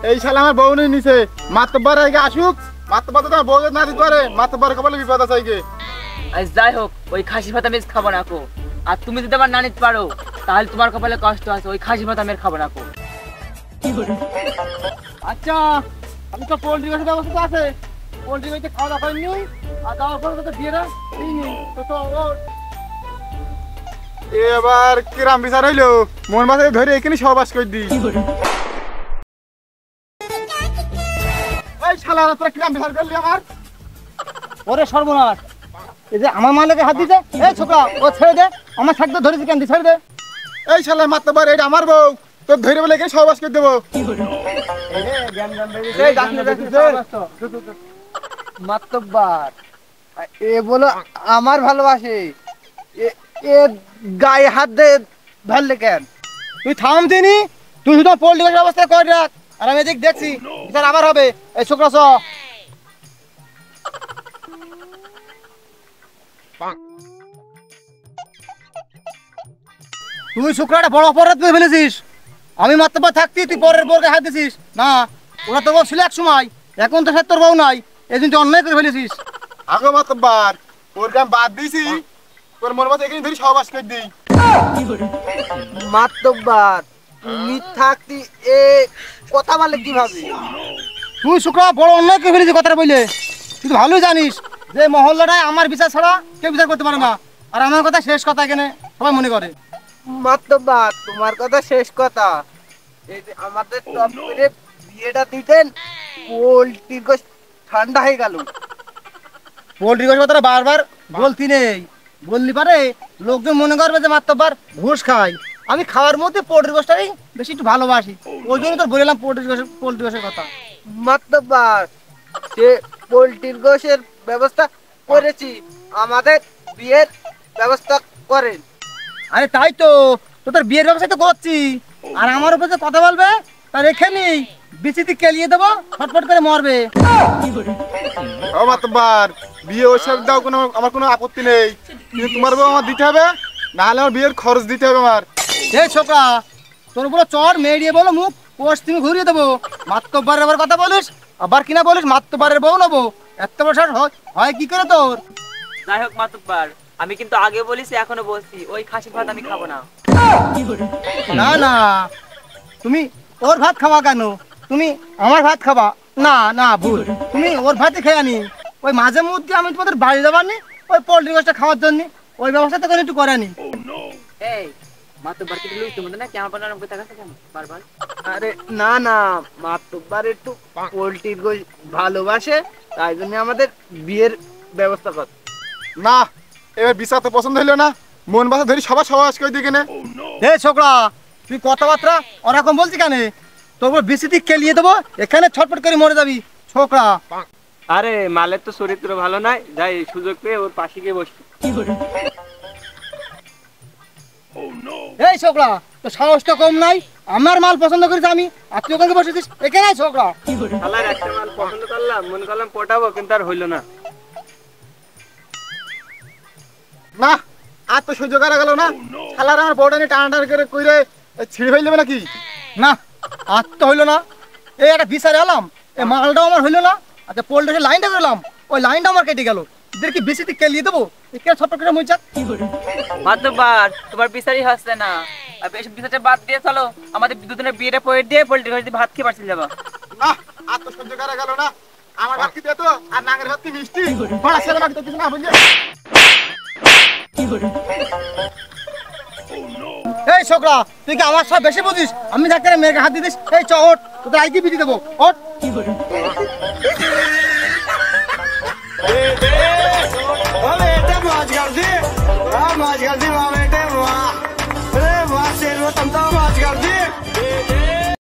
এই শালা আমার বউ নিছে মাতব্বর আগে আসুক মাতব্বর তো বউ না দিতে পারে মাতব্বর কপালে বিপদ আছে আগে আজ যাই হোক ওই খাসি ভাত আমি খাবো না কো আর তুমি যদি আমার না নিতে পারো তাহলে তোমার কপালে কষ্ট আছে ওই খাসি ভাত আমি খাবো না কো আচ্ছা আমি তো পোল্ট্রি গাছের ব্যবস্থা আছে পোল্ট্রি গাছে খাওয়া দাওয়া করিনি আর যাওয়ার পরে তো বিয়েটা দিইনি তো এবার কিরাম বিচার হইলো মন বাসে ধরে এখানে সহবাস করে দিই এই শালা তোরা কিরাম বিচার করলি আমার ওরে সর্বনাশ এই যে আমার মালিকে হাত দিছে এই ছোকরা ও ছেড়ে দে আমার থাকতে ধরেছি কেন ছেড়ে দে এই শালা মাতব্বর এটা আমার বউ তোর ধরে বলে এখানে সহবাস করে দেবো মাতব্বার এ বলো আমার ভালোবাসে এ গায়ে হাত দে ধরলে কেন তুই থাম দিনি তুই শুধু পোল্ট্রি অবস্থা করে রাখ আর আমি এদিক দেখছি বিচার আবার হবে এই ছোকরা চ তুই শুক্রাটা বড় অপরাধ করে ফেলেছিস আমি মাত্র থাকতি তুই পরের বউকে হাত দিছিস না ওরা তো বউ ছিল এক সময় এখন তো সে তোর বউ নাই এদিন তুই অন্যায় করে ফেলেছিস আগো মাতব্বর ওর কাম বাদ দিছি তোর মন বাসে এখানে ধরে সহবাস করে দিই মাতব্বার তুমি থাকতি এ কথা বলে কিভাবে তুই শুক্রা বড় অন্যায় করে ফেলেছিস কথাটা বলে তুই তো ভালোই জানিস যে মহল্লাটায় আমার বিচার ছাড়া কেউ বিচার করতে পারে না আর আমার কথা শেষ কথা এখানে সবাই মনে করে মাতব্বার তোমার কথা শেষ কথা এই যে আমাদের টপ করে বিয়েটা দিতেন পোল্ট্রি গোশ ঠান্ডা হয়ে গেল পোল্ট্রি গোশ কথাটা বারবার বলতি নেই বললি পারে লোকজন মনে করবে যে মাতব্বার ঘুষ খায় আমি খাওয়ার মধ্যে পোল্ট্রি গোশটাই বেশি একটু ভালোবাসি ওই জন্য তো বললাম পোল্ট্রি গোশের কথা মাতব্বার সে পোল্ট্রি গোশের ব্যবস্থা করেছি আমাদের বিয়ের ব্যবস্থা করেন আরে তাই তো তোদের বিয়ের ব্যবস্থা তো করছি আর আমার উপর যে কথা বলবে তা রেখে নি বিচিতি কেলিয়ে দেবো ফটফট করে মরবে ও মাতব্বর বিয়ে ওসব দাও কোনো আমার কোনো আপত্তি নেই কিন্তু তোমার বউ আমার দিতে হবে না হলে আমার বিয়ের খরচ দিতে হবে আমার এই ছোকরা তোর উপরে চর মেরিয়ে বলো মুখ পোস্ট তুমি ঘুরিয়ে দেবো মাতব্বরের আবার কথা বলিস আবার কিনা বলিস মাতব্বরের বউ নেবো এত বড় হয় কি করে তোর যাই হোক মাতুব্বার আমি কিন্তু আগে বলিস এখনো বলছি ওই খাসি ভাত আমি খাবো না না না তুমি ওর ভাত খাওয়া কেন তুমি আমার ভাত খাবা না না ভুল তুমি ওর ভাতই খেয়ে আনি ওই মাঝে মধ্যে আমি তোমাদের বাড়ি যাবার নি ওই পোল্ট্রি গোশটা খাওয়ার জন্য ওই ব্যবস্থা তো একটু করে নি এই মাতুব্বার কি লুই তুমি না কেমন বানানো কথা কাছে কেন বারবার আরে না না মাতব্বার একটু পোল্ট্রি গোশ ভালোবাসে তাই জন্য আমাদের বিয়ের ব্যবস্থা কর না এবার বিচার তো পছন্দ হইলো না মন বাসে ধরে সবার সহবাস করে দিই কেনে এই ছোকরা তুই কথাবার্তা ওরকম বলছি কেন তোর বিসিটি কেলিয়ে দেবো এখানে ছটফট করে মরে যাবি ছোকরা আরে মালের তো চরিত্র ভালো নাই যাই সুযোগ পেয়ে ওর পাশে গিয়ে বসছি এই ছোকরা তো সাহসটা কম নাই আমার মাল পছন্দ করিস আমি আর তুই ওখানে বসেছিস এখানে ছোকরা শালার একটা মাল পছন্দ করলাম মনে করলাম পটাবো কিন্তু আর হইলো না না আর তো সহ্য করা গেল না শালার আমার বউটা নিয়ে টানাটানি করে কইরে ছিঁড়ে ফেলে দেবে নাকি না আর তো হইলো না এই একটা বিচারে এলাম এই মালটাও আমার হইলো না আচ্ছা পোল্ট্রি লাইনটা করলাম ওই লাইনটা আমার কেটে গেল এদের কি বেশিতে কেলিয়ে দেবো এখানে ছটফট করে মরে যাক মাতুব্বার তোমার বিচারই হচ্ছে না আর বেশ বিচারটা বাদ দিয়ে চলো আমাদের দুজনের বিয়েটা পড়ে দিয়ে পোল্ট্রি ঘরে ভাত খেয়ে পারছিল যাবা না আর তো সহ্য করা গেল না আমার ভাত কি দে তো আর নাগের ভাত কি মিষ্টি বড়া ছেলে ভাত তো কিছু না বুঝলে এই ছোকরা তুই কি আমার সব বেশি বুঝিস আমি থাকতে মেয়েকে হাত দিদিস এই চট তোদের আইকি বিধি দেবো ওট